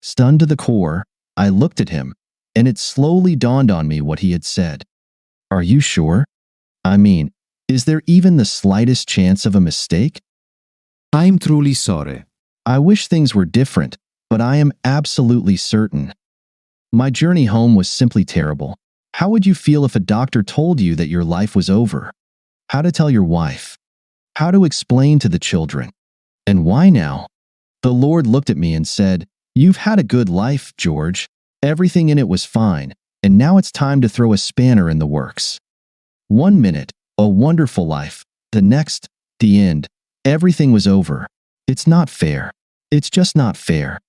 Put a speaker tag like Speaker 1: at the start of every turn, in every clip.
Speaker 1: Stunned to the core, I looked at him, and it slowly dawned on me what he had said. Are you sure? I mean, is there even the slightest chance of a mistake?
Speaker 2: I'm truly sorry.
Speaker 1: I wish things were different, but I am absolutely certain. My journey home was simply terrible. How would you feel if a doctor told you that your life was over? How to tell your wife? How to explain to the children? And why now? The Lord looked at me and said, "You've had a good life, George. Everything in it was fine, and now it's time to throw a spanner in the works. 1 minute, a wonderful life. The next, the end. Everything was over. It's not fair. It's just not fair."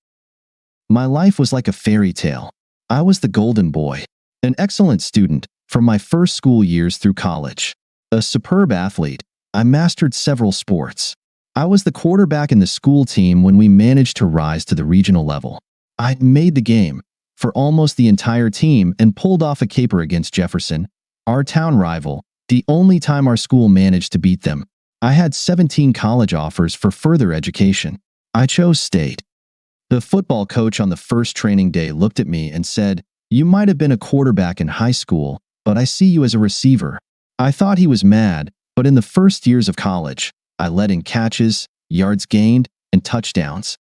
Speaker 1: My life was like a fairy tale. I was the golden boy, an excellent student from my first school years through college, a superb athlete. I mastered several sports. I was the quarterback in the school team when we managed to rise to the regional level. I made the game for almost the entire team and pulled off a caper against Jefferson, our town rival, the only time our school managed to beat them. I had 17 college offers for further education. I chose state. The football coach on the first training day looked at me and said, "You might have been a quarterback in high school, but I see you as a receiver." I thought he was mad, but in the first years of college, I led in catches, yards gained, and touchdowns.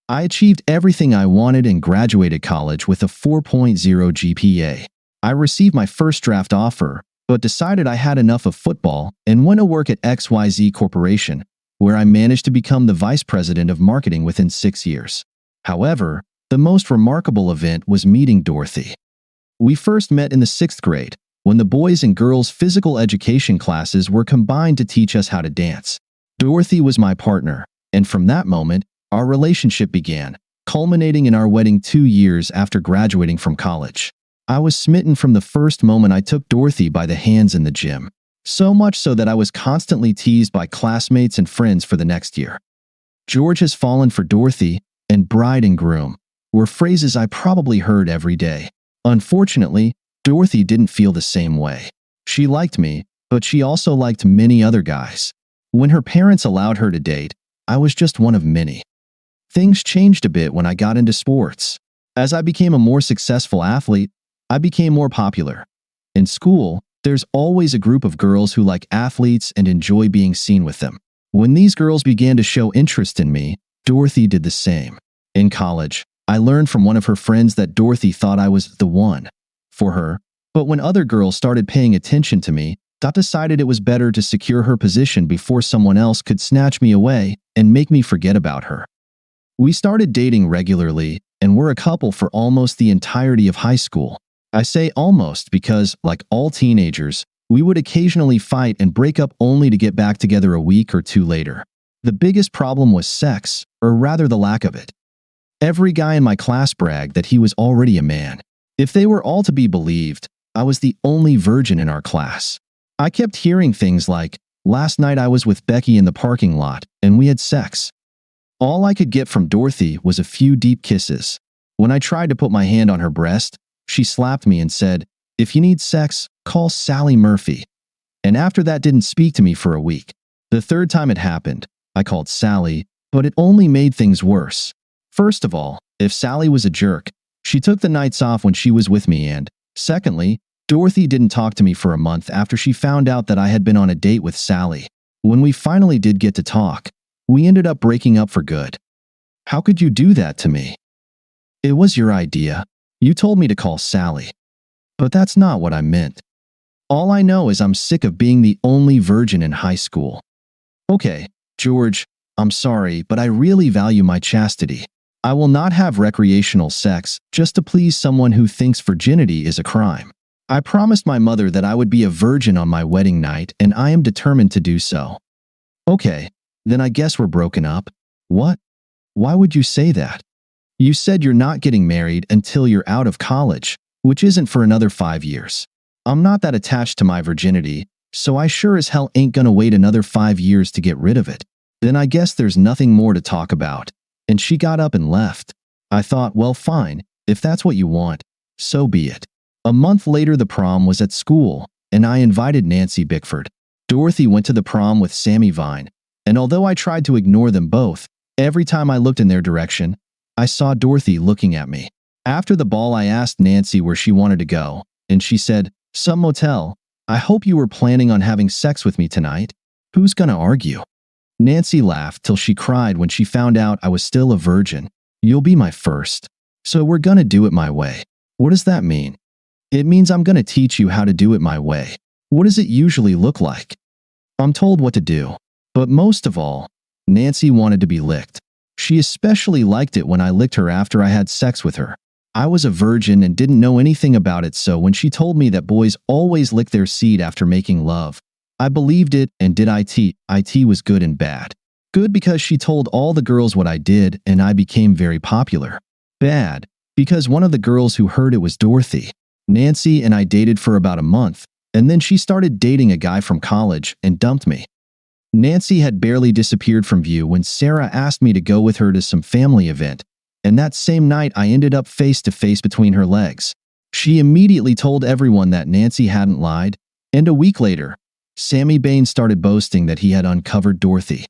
Speaker 1: I achieved everything I wanted and graduated college with a 4.0 GPA. I received my first draft offer, but decided I had enough of football and went to work at XYZ Corporation, where I managed to become the vice president of marketing within 6 years. However, the most remarkable event was meeting Dorothy. We first met in the 6th grade, when the boys' and girls' physical education classes were combined to teach us how to dance. Dorothy was my partner, and from that moment, our relationship began, culminating in our wedding 2 years after graduating from college. I was smitten from the first moment I took Dorothy by the hands in the gym, so much so that I was constantly teased by classmates and friends for the next year. "George has fallen for Dorothy," and "bride and groom" were phrases I probably heard every day. Unfortunately, Dorothy didn't feel the same way. She liked me, but she also liked many other guys. When her parents allowed her to date, I was just one of many. Things changed a bit when I got into sports. As I became a more successful athlete, I became more popular. In school, there's always a group of girls who like athletes and enjoy being seen with them. When these girls began to show interest in me, Dorothy did the same. In college, I learned from one of her friends that Dorothy thought I was the one for her, but when other girls started paying attention to me, Dot decided it was better to secure her position before someone else could snatch me away and make me forget about her. We started dating regularly and were a couple for almost the entirety of high school. I say almost because, like all teenagers, we would occasionally fight and break up only to get back together a week or two later. The biggest problem was sex, or rather the lack of it. Every guy in my class bragged that he was already a man. If they were all to be believed, I was the only virgin in our class. I kept hearing things like, "Last night I was with Becky in the parking lot, and we had sex." All I could get from Dorothy was a few deep kisses. When I tried to put my hand on her breast, she slapped me and said, "If you need sex, call Sally Murphy." And after that didn't speak to me for a week. The third time it happened, I called Sally, but it only made things worse. First of all, if Sally was a jerk, she took the nights off when she was with me, and secondly, Dorothy didn't talk to me for a month after she found out that I had been on a date with Sally. When we finally did get to talk, we ended up breaking up for good. How could you do that to me? It was your idea. You told me to call Sally. But that's not what I meant. All I know is I'm sick of being the only virgin in high school. Okay, George, I'm sorry, but I really value my chastity. I will not have recreational sex just to please someone who thinks virginity is a crime. I promised my mother that I would be a virgin on my wedding night, and I am determined to do so. Okay, then I guess we're broken up. What? Why would you say that? You said you're not getting married until you're out of college, which isn't for another 5 years. I'm not that attached to my virginity, so I sure as hell ain't gonna wait another 5 years to get rid of it. Then I guess there's nothing more to talk about. And she got up and left. I thought, well, fine, if that's what you want, so be it. A month later, the prom was at school, and I invited Nancy Bickford. Dorothy went to the prom with Sammy Vine, and although I tried to ignore them both, every time I looked in their direction, I saw Dorothy looking at me. After the ball, I asked Nancy where she wanted to go, and she said, "Some motel. I hope you were planning on having sex with me tonight." Who's gonna argue? Nancy laughed till she cried when she found out I was still a virgin. "You'll be my first. So we're gonna do it my way." What does that mean? It means I'm gonna teach you how to do it my way. What does it usually look like? I'm told what to do. But most of all, Nancy wanted to be licked. She especially liked it when I licked her after I had sex with her. I was a virgin and didn't know anything about it, so when she told me that boys always lick their seed after making love, I believed it and did it. It was good and bad. Good because she told all the girls what I did and I became very popular. Bad because one of the girls who heard it was Dorothy. Nancy and I dated for about a month, and then she started dating a guy from college and dumped me. Nancy had barely disappeared from view when Sarah asked me to go with her to some family event, and that same night I ended up face to face between her legs. She immediately told everyone that Nancy hadn't lied, and a week later, Sammy Bain started boasting that he had uncovered Dorothy.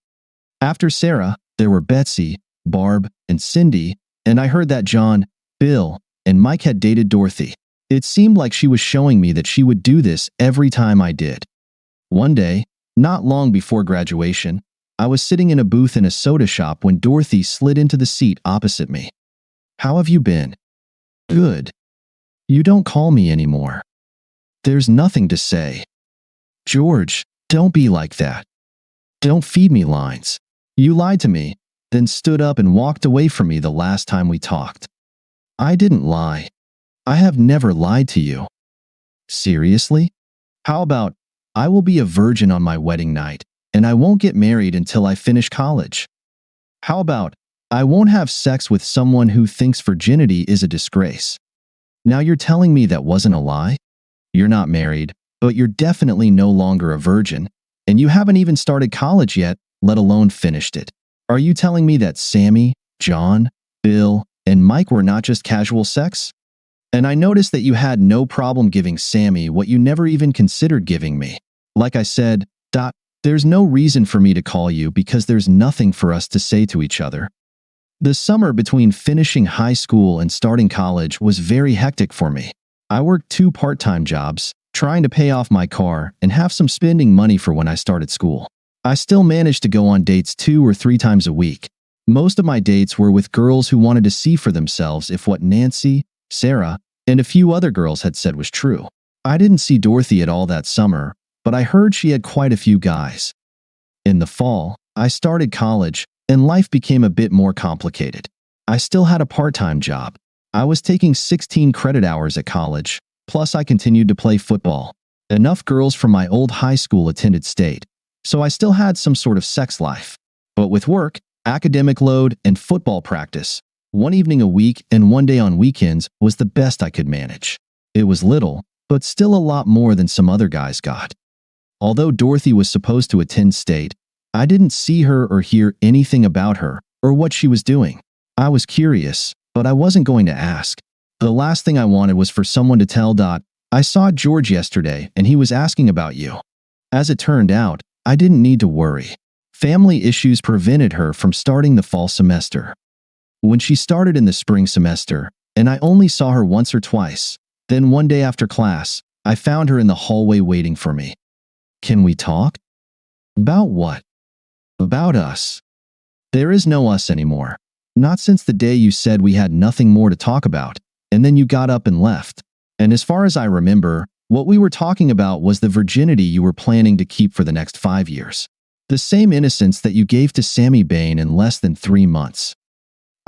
Speaker 1: After Sarah, there were Betsy, Barb, and Cindy, and I heard that John, Bill, and Mike had dated Dorothy. It seemed like she was showing me that she would do this every time I did. One day, not long before graduation, I was sitting in a booth in a soda shop when Dorothy slid into the seat opposite me. "How have you been?" "Good." "You don't call me anymore." "There's nothing to say." "George, don't be like that. Don't feed me lines. You lied to me, then stood up and walked away from me the last time we talked." "I didn't lie. I have never lied to you." "Seriously? How about, I will be a virgin on my wedding night, and I won't get married until I finish college." "How about, I won't have sex with someone who thinks virginity is a disgrace." Now you're telling me that wasn't a lie? You're not married, but you're definitely no longer a virgin, and you haven't even started college yet, let alone finished it. Are you telling me that Sammy, John, Bill, and Mike were not just casual sex? And I noticed that you had no problem giving Sammy what you never even considered giving me. Like I said, there's no reason for me to call you because there's nothing for us to say to each other. The summer between finishing high school and starting college was very hectic for me. I worked 2 part-time jobs, trying to pay off my car and have some spending money for when I started school. I still managed to go on dates 2 or 3 times a week. Most of my dates were with girls who wanted to see for themselves if what Nancy, Sarah, and a few other girls had said was true. I didn't see Dorothy at all that summer, but I heard she had quite a few guys. In the fall, I started college, and life became a bit more complicated. I still had a part-time job. I was taking 16 credit hours at college, plus I continued to play football. Enough girls from my old high school attended state, so I still had some sort of sex life. But with work, academic load, and football practice, one evening a week and one day on weekends was the best I could manage. It was little, but still a lot more than some other guys got. Although Dorothy was supposed to attend state, I didn't see her or hear anything about her or what she was doing. I was curious, but I wasn't going to ask. The last thing I wanted was for someone to tell I saw George yesterday and he was asking about you. As it turned out, I didn't need to worry. Family issues prevented her from starting the fall semester. When she started in the spring semester, and I only saw her once or twice, then one day after class, I found her in the hallway waiting for me. "Can we talk?" "About what?" "About us." "There is no us anymore. Not since the day you said we had nothing more to talk about, and then you got up and left. And as far as I remember, what we were talking about was the virginity you were planning to keep for the next 5 years. The same innocence that you gave to Sammy Bain in less than 3 months.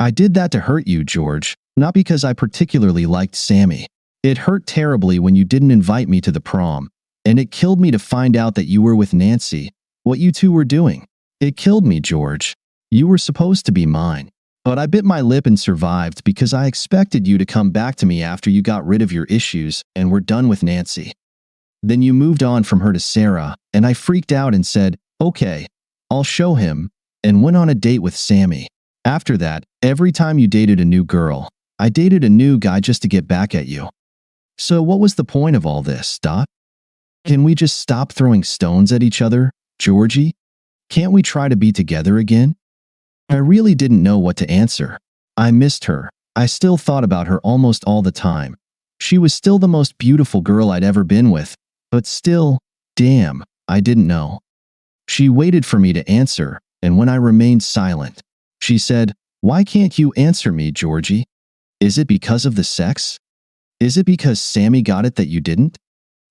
Speaker 1: I did that to hurt you, George, not because I particularly liked Sammy. It hurt terribly when you didn't invite me to the prom, and it killed me to find out that you were with Nancy, what you two were doing. It killed me, George. You were supposed to be mine. But I bit my lip and survived because I expected you to come back to me after you got rid of your issues and were done with Nancy. Then you moved on from her to Sarah, and I freaked out and said, okay, I'll show him, and went on a date with Sammy. After that, every time you dated a new girl, I dated a new guy just to get back at you. So what was the point of all this, Can we just stop throwing stones at each other, Georgie? Can't we try to be together again? I really didn't know what to answer. I missed her. I still thought about her almost all the time. She was still the most beautiful girl I'd ever been with, but still, damn, I didn't know. She waited for me to answer, and when I remained silent, she said, "Why can't you answer me, Georgie? Is it because of the sex? Is it because Sammy got it that you didn't?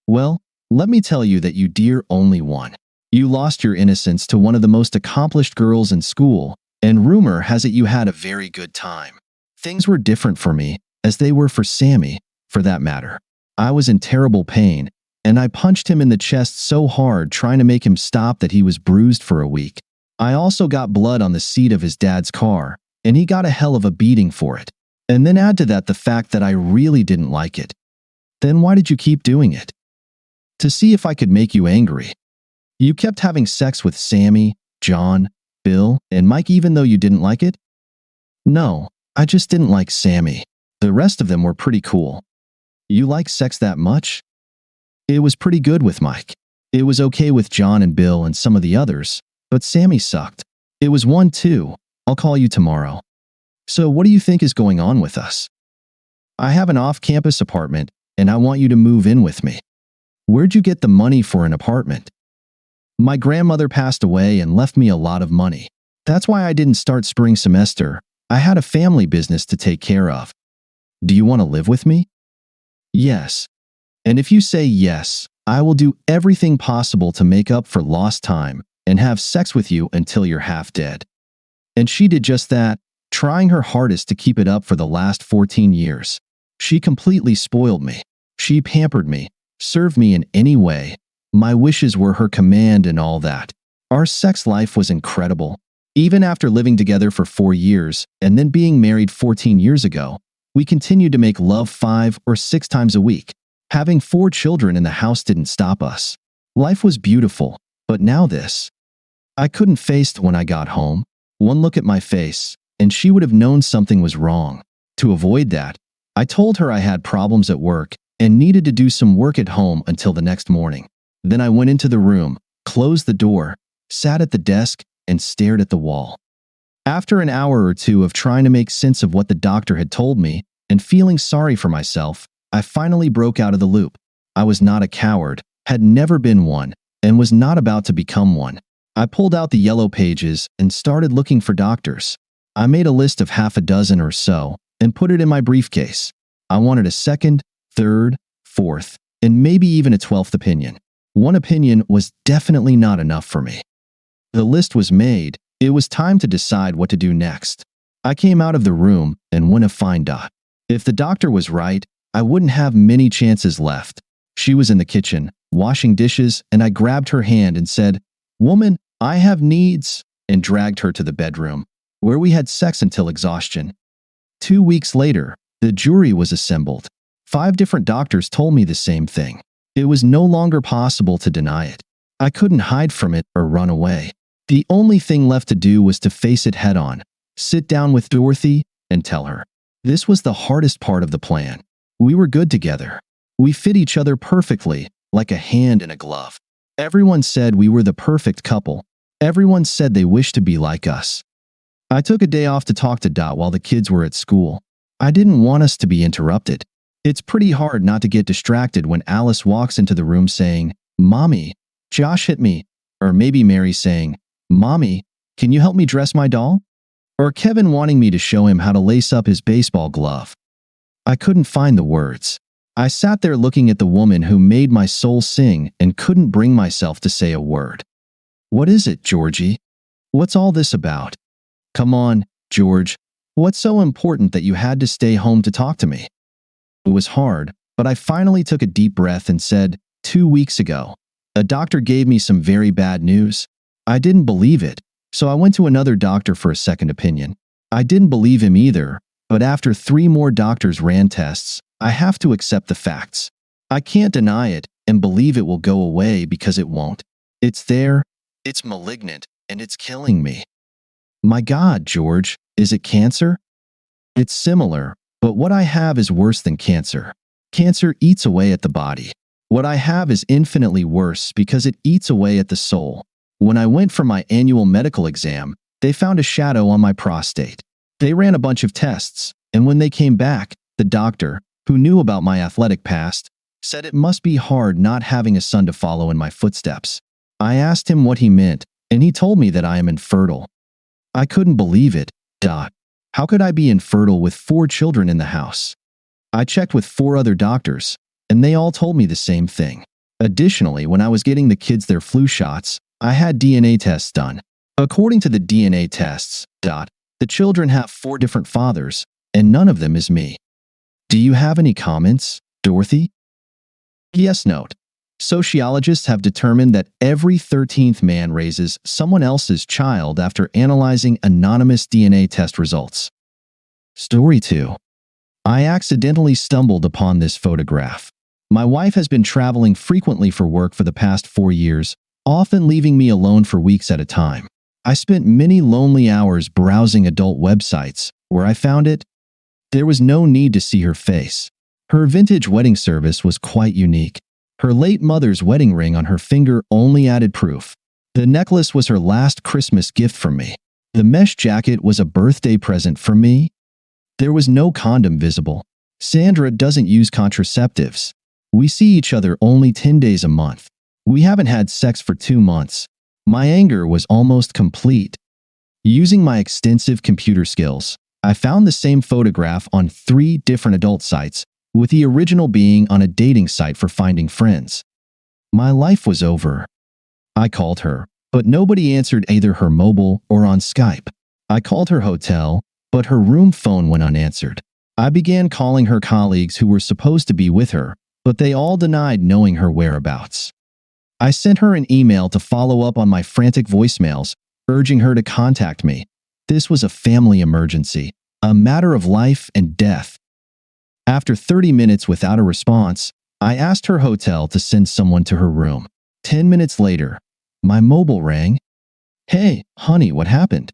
Speaker 1: Well, let me tell you that you dear only one. You lost your innocence to one of the most accomplished girls in school, and rumor has it you had a very good time. Things were different for me, as they were for Sammy, for that matter. I was in terrible pain, and I punched him in the chest so hard trying to make him stop that he was bruised for a week. I also got blood on the seat of his dad's car, and he got a hell of a beating for it. And then add to that the fact that I really didn't like it. Then why did you keep doing it? To see if I could make you angry. You kept having sex with Sammy, John, Bill, and Mike even though you didn't like it? No, I just didn't like Sammy. The rest of them were pretty cool. You like sex that much? It was pretty good with Mike. It was okay with John and Bill and some of the others, but Sammy sucked. It was 1-2. I'll call you tomorrow. So what do you think is going on with us? I have an off-campus apartment, and I want you to move in with me. Where'd you get the money for an apartment? My grandmother passed away and left me a lot of money. That's why I didn't start spring semester. I had a family business to take care of. Do you want to live with me? Yes. And if you say yes, I will do everything possible to make up for lost time and have sex with you until you're half dead. And she did just that, trying her hardest to keep it up for the last 14 years. She completely spoiled me. She pampered me, served me in any way. My wishes were her command and all that. Our sex life was incredible. Even after living together for 4 years and then being married 14 years ago, we continued to make love 5 or 6 times a week. Having 4 children in the house didn't stop us. Life was beautiful, but now this. I couldn't face it when I got home. One look at my face, and she would have known something was wrong. To avoid that, I told her I had problems at work and needed to do some work at home until the next morning. Then I went into the room, closed the door, sat at the desk, and stared at the wall. After an hour or two of trying to make sense of what the doctor had told me and feeling sorry for myself, I finally broke out of the loop. I was not a coward, had never been one, and was not about to become one. I pulled out the yellow pages and started looking for doctors. I made a list of half a dozen or so and put it in my briefcase. I wanted a second, third, fourth, and maybe even a 12th opinion. One opinion was definitely not enough for me. The list was made. It was time to decide what to do next. I came out of the room and went a fine dot. If the doctor was right, I wouldn't have many chances left. She was in the kitchen, washing dishes, and I grabbed her hand and said, "Woman, I have needs," and dragged her to the bedroom, where we had sex until exhaustion. 2 weeks later, the jury was assembled. 5 different doctors told me the same thing. It was no longer possible to deny it. I couldn't hide from it or run away. The only thing left to do was to face it head-on, sit down with Dorothy, and tell her. This was the hardest part of the plan. We were good together. We fit each other perfectly, like a hand in a glove. Everyone said we were the perfect couple. Everyone said they wished to be like us. I took a day off to talk to Dot while the kids were at school. I didn't want us to be interrupted. It's pretty hard not to get distracted when Alice walks into the room saying, "Mommy, Josh hit me," or maybe Mary saying, "Mommy, can you help me dress my doll?" Or Kevin wanting me to show him how to lace up his baseball glove. I couldn't find the words. I sat there looking at the woman who made my soul sing and couldn't bring myself to say a word. "What is it, Georgie? What's all this about? Come on, George. What's so important that you had to stay home to talk to me?" It was hard, but I finally took a deep breath and said, 2 weeks ago, a doctor gave me some very bad news. I didn't believe it, so I went to another doctor for a second opinion. I didn't believe him either, but after 3 more doctors ran tests, I have to accept the facts. I can't deny it and believe it will go away because it won't. It's there, it's malignant, and it's killing me. My God, George, is it cancer? It's similar, but what I have is worse than cancer. Cancer eats away at the body. What I have is infinitely worse because it eats away at the soul. When I went for my annual medical exam, they found a shadow on my prostate. They ran a bunch of tests, and when they came back, the doctor, who knew about my athletic past, said it must be hard not having a son to follow in my footsteps. I asked him what he meant, and he told me that I am infertile. I couldn't believe it. How could I be infertile with 4 children in the house? I checked with 4 other doctors, and they all told me the same thing. Additionally, when I was getting the kids their flu shots, I had DNA tests done. According to the DNA tests, the children have 4 different fathers, and none of them is me. Do you have any comments, Dorothy? Yes, note. Sociologists have determined that every 13th man raises someone else's child after analyzing anonymous DNA test results. Story 2. I accidentally stumbled upon this photograph. My wife has been traveling frequently for work for the past 4 years, often leaving me alone for weeks at a time. I spent many lonely hours browsing adult websites. Where I found it, there was no need to see her face. Her vintage wedding service was quite unique. Her late mother's wedding ring on her finger only added proof. The necklace was her last Christmas gift from me. The mesh jacket was a birthday present for me. There was no condom visible. Sandra doesn't use contraceptives. We see each other only 10 days a month. We haven't had sex for 2 months. My anger was almost complete. Using my extensive computer skills, I found the same photograph on 3 different adult sites, with the original being on a dating site for finding friends. My life was over. I called her, but nobody answered either her mobile or on Skype. I called her hotel, but her room phone went unanswered. I began calling her colleagues who were supposed to be with her, but they all denied knowing her whereabouts. I sent her an email to follow up on my frantic voicemails, urging her to contact me. This was a family emergency, a matter of life and death. After 30 minutes without a response, I asked her hotel to send someone to her room. 10 minutes later, my mobile rang. Hey, honey, what happened?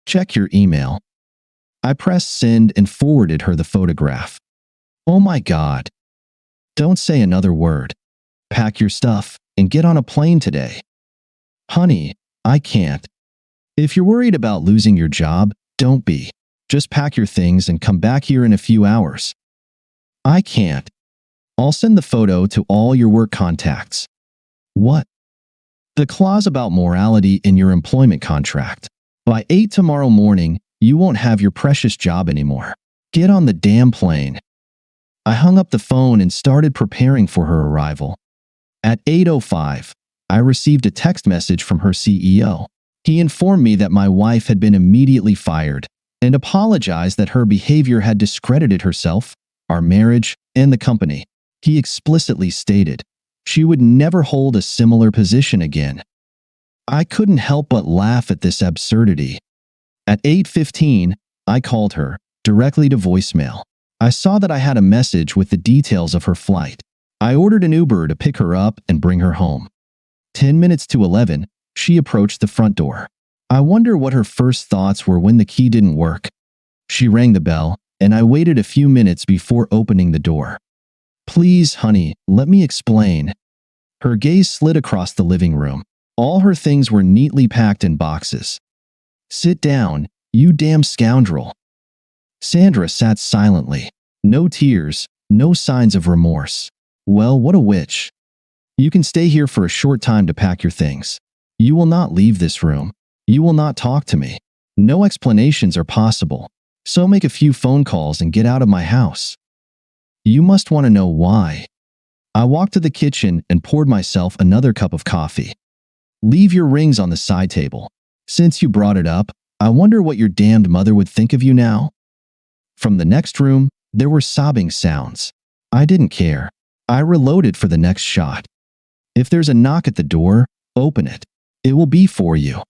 Speaker 1: Check your email. I pressed send and forwarded her the photograph. Oh my God. Don't say another word. Pack your stuff and get on a plane today. Honey, I can't. If you're worried about losing your job, don't be. Just pack your things and come back here in a few hours. I can't. I'll send the photo to all your work contacts. What? The clause about morality in your employment contract. By 8 tomorrow morning, you won't have your precious job anymore. Get on the damn plane. I hung up the phone and started preparing for her arrival. At 8:05, I received a text message from her CEO. He informed me that my wife had been immediately fired and apologized that her behavior had discredited herself, our marriage, and the company. He explicitly stated she would never hold a similar position again. I couldn't help but laugh at this absurdity. At 8:15, I called her, directly to voicemail. I saw that I had a message with the details of her flight. I ordered an Uber to pick her up and bring her home. 10 minutes to 11, she approached the front door. I wonder what her first thoughts were when the key didn't work. She rang the bell, and I waited a few minutes before opening the door. Please, honey, let me explain. Her gaze slid across the living room. All her things were neatly packed in boxes. Sit down, you damn scoundrel. Sandra sat silently. No tears, no signs of remorse. Well, what a witch. You can stay here for a short time to pack your things. You will not leave this room. You will not talk to me. No explanations are possible. So make a few phone calls and get out of my house. You must want to know why. I walked to the kitchen and poured myself another cup of coffee. Leave your rings on the side table. Since you brought it up, I wonder what your damned mother would think of you now. From the next room, there were sobbing sounds. I didn't care. I reloaded for the next shot. If there's a knock at the door, open it. It will be for you.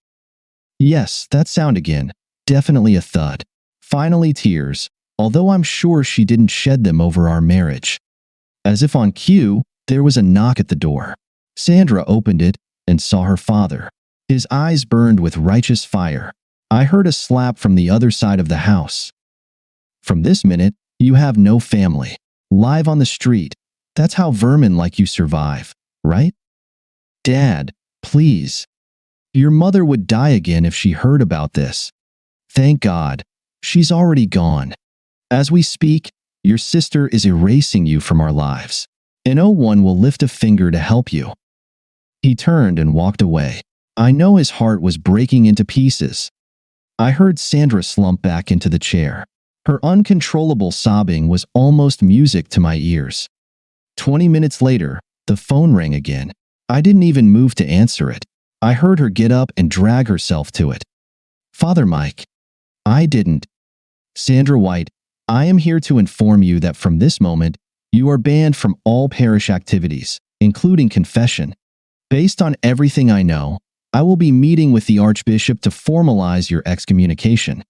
Speaker 1: Yes, that sound again. Definitely a thud. Finally tears, although I'm sure she didn't shed them over our marriage. As if on cue, there was a knock at the door. Sandra opened it and saw her father. His eyes burned with righteous fire. I heard a slap from the other side of the house. From this minute, you have no family. Live on the street. That's how vermin like you survive, right? Dad, please. Your mother would die again if she heard about this. Thank God. She's already gone. As we speak, your sister is erasing you from our lives, and no one will lift a finger to help you." He turned and walked away. I know his heart was breaking into pieces. I heard Sandra slump back into the chair. Her uncontrollable sobbing was almost music to my ears. 20 minutes later, the phone rang again. I didn't even move to answer it. I heard her get up and drag herself to it. "Father Mike." "I didn't." "Sandra White, I am here to inform you that from this moment, you are banned from all parish activities, including confession. Based on everything I know, I will be meeting with the Archbishop to formalize your excommunication."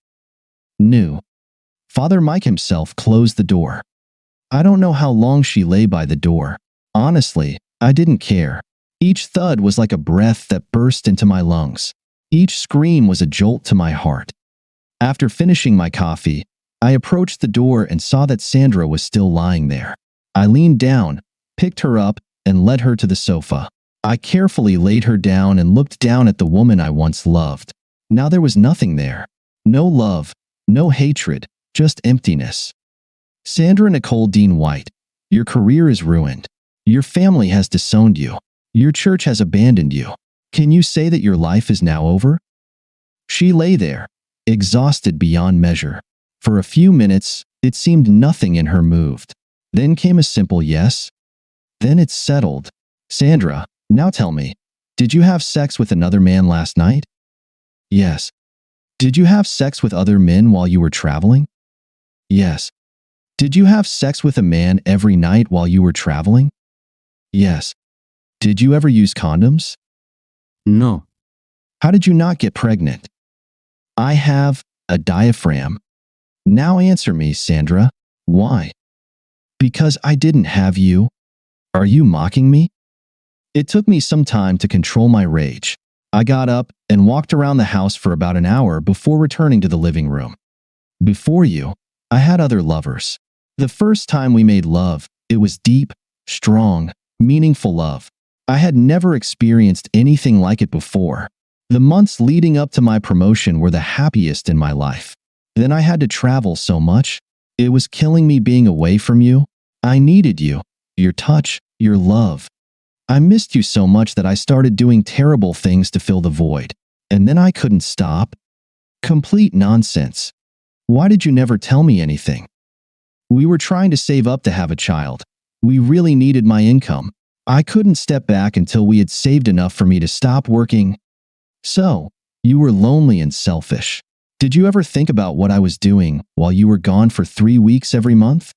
Speaker 1: New. Father Mike himself closed the door. I don't know how long she lay by the door. Honestly, I didn't care. Each thud was like a breath that burst into my lungs. Each scream was a jolt to my heart. After finishing my coffee, I approached the door and saw that Sandra was still lying there. I leaned down, picked her up, and led her to the sofa. I carefully laid her down and looked down at the woman I once loved. Now there was nothing there. No love, no hatred, just emptiness. "Sandra Nicole Dean White, your career is ruined. Your family has disowned you. Your church has abandoned you. Can you say that your life is now over?" She lay there, exhausted beyond measure. For a few minutes, it seemed nothing in her moved. Then came a simple yes. Then it settled. "Sandra, now tell me, did you have sex with another man last night?" "Yes." "Did you have sex with other men while you were traveling?" "Yes." "Did you have sex with a man every night while you were traveling?" "Yes." "Did you ever use condoms?"
Speaker 2: No.
Speaker 1: "How did you not get pregnant?" "I have a diaphragm." "Now answer me, Sandra. Why?" "Because I didn't have you." "Are you mocking me?" It took me some time to control my rage. I got up and walked around the house for about an hour before returning to the living room. "Before you, I had other lovers. The first time we made love, it was deep, strong, meaningful love. I had never experienced anything like it before. The months leading up to my promotion were the happiest in my life. Then I had to travel so much. It was killing me being away from you. I needed you, your touch, your love. I missed you so much that I started doing terrible things to fill the void. And then I couldn't stop. Complete nonsense. Why did you never tell me anything? We were trying to save up to have a child. We really needed my income. I couldn't step back until we had saved enough for me to stop working. So, you were lonely and selfish. Did you ever think about what I was doing while you were gone for 3 weeks every month?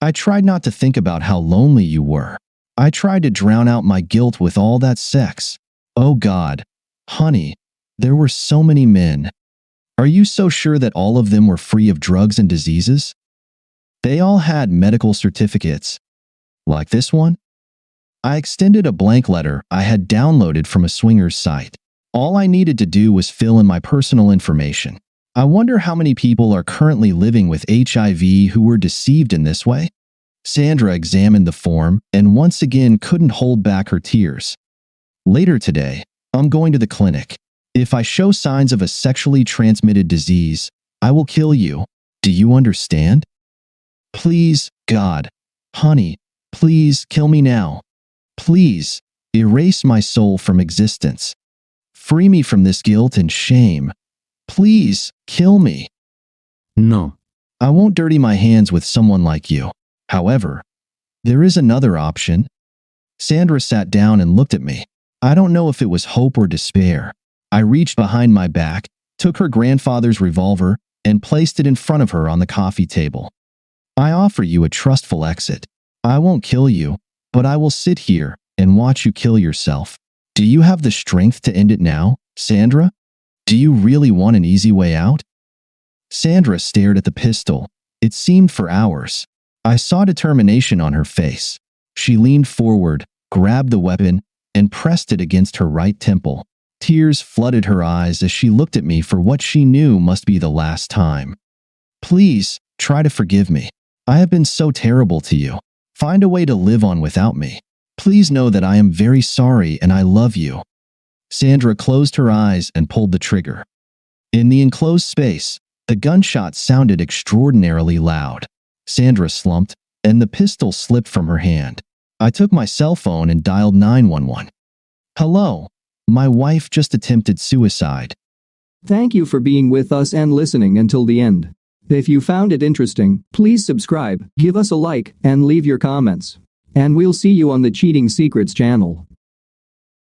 Speaker 1: I tried not to think about how lonely you were. I tried to drown out my guilt with all that sex. Oh God, honey, there were so many men. Are you so sure that all of them were free of drugs and diseases? They all had medical certificates. Like this one? I extended a blank letter I had downloaded from a swinger's site. All I needed to do was fill in my personal information. I wonder how many people are currently living with HIV who were deceived in this way? Sandra examined the form and once again couldn't hold back her tears. Later today, I'm going to the clinic. If I show signs of a sexually transmitted disease, I will kill you. Do you understand? Please, God, honey, please kill me now. Please, erase my soul from existence. Free me from this guilt and shame. Please, kill me.
Speaker 2: No.
Speaker 1: I won't dirty my hands with someone like you. However, there is another option. Sandra sat down and looked at me. I don't know if it was hope or despair. I reached behind my back, took her grandfather's revolver, and placed it in front of her on the coffee table. I offer you a trustful exit. I won't kill you, but I will sit here and watch you kill yourself. Do you have the strength to end it now, Sandra? Do you really want an easy way out? Sandra stared at the pistol. It seemed for hours. I saw determination on her face. She leaned forward, grabbed the weapon, and pressed it against her right temple. Tears flooded her eyes as she looked at me for what she knew must be the last time. Please, try to forgive me. I have been so terrible to you. Find a way to live on without me. Please know that I am very sorry and I love you. Sandra closed her eyes and pulled the trigger. In the enclosed space, The gunshot sounded extraordinarily loud. Sandra slumped, and the pistol slipped from her hand. I took my cell phone and dialed 911. Hello. My wife just attempted suicide.
Speaker 3: Thank you for being with us and listening until the end. If you found it interesting, please subscribe, give us a like, and leave your comments. And we'll see you on the Cheating Secrets channel.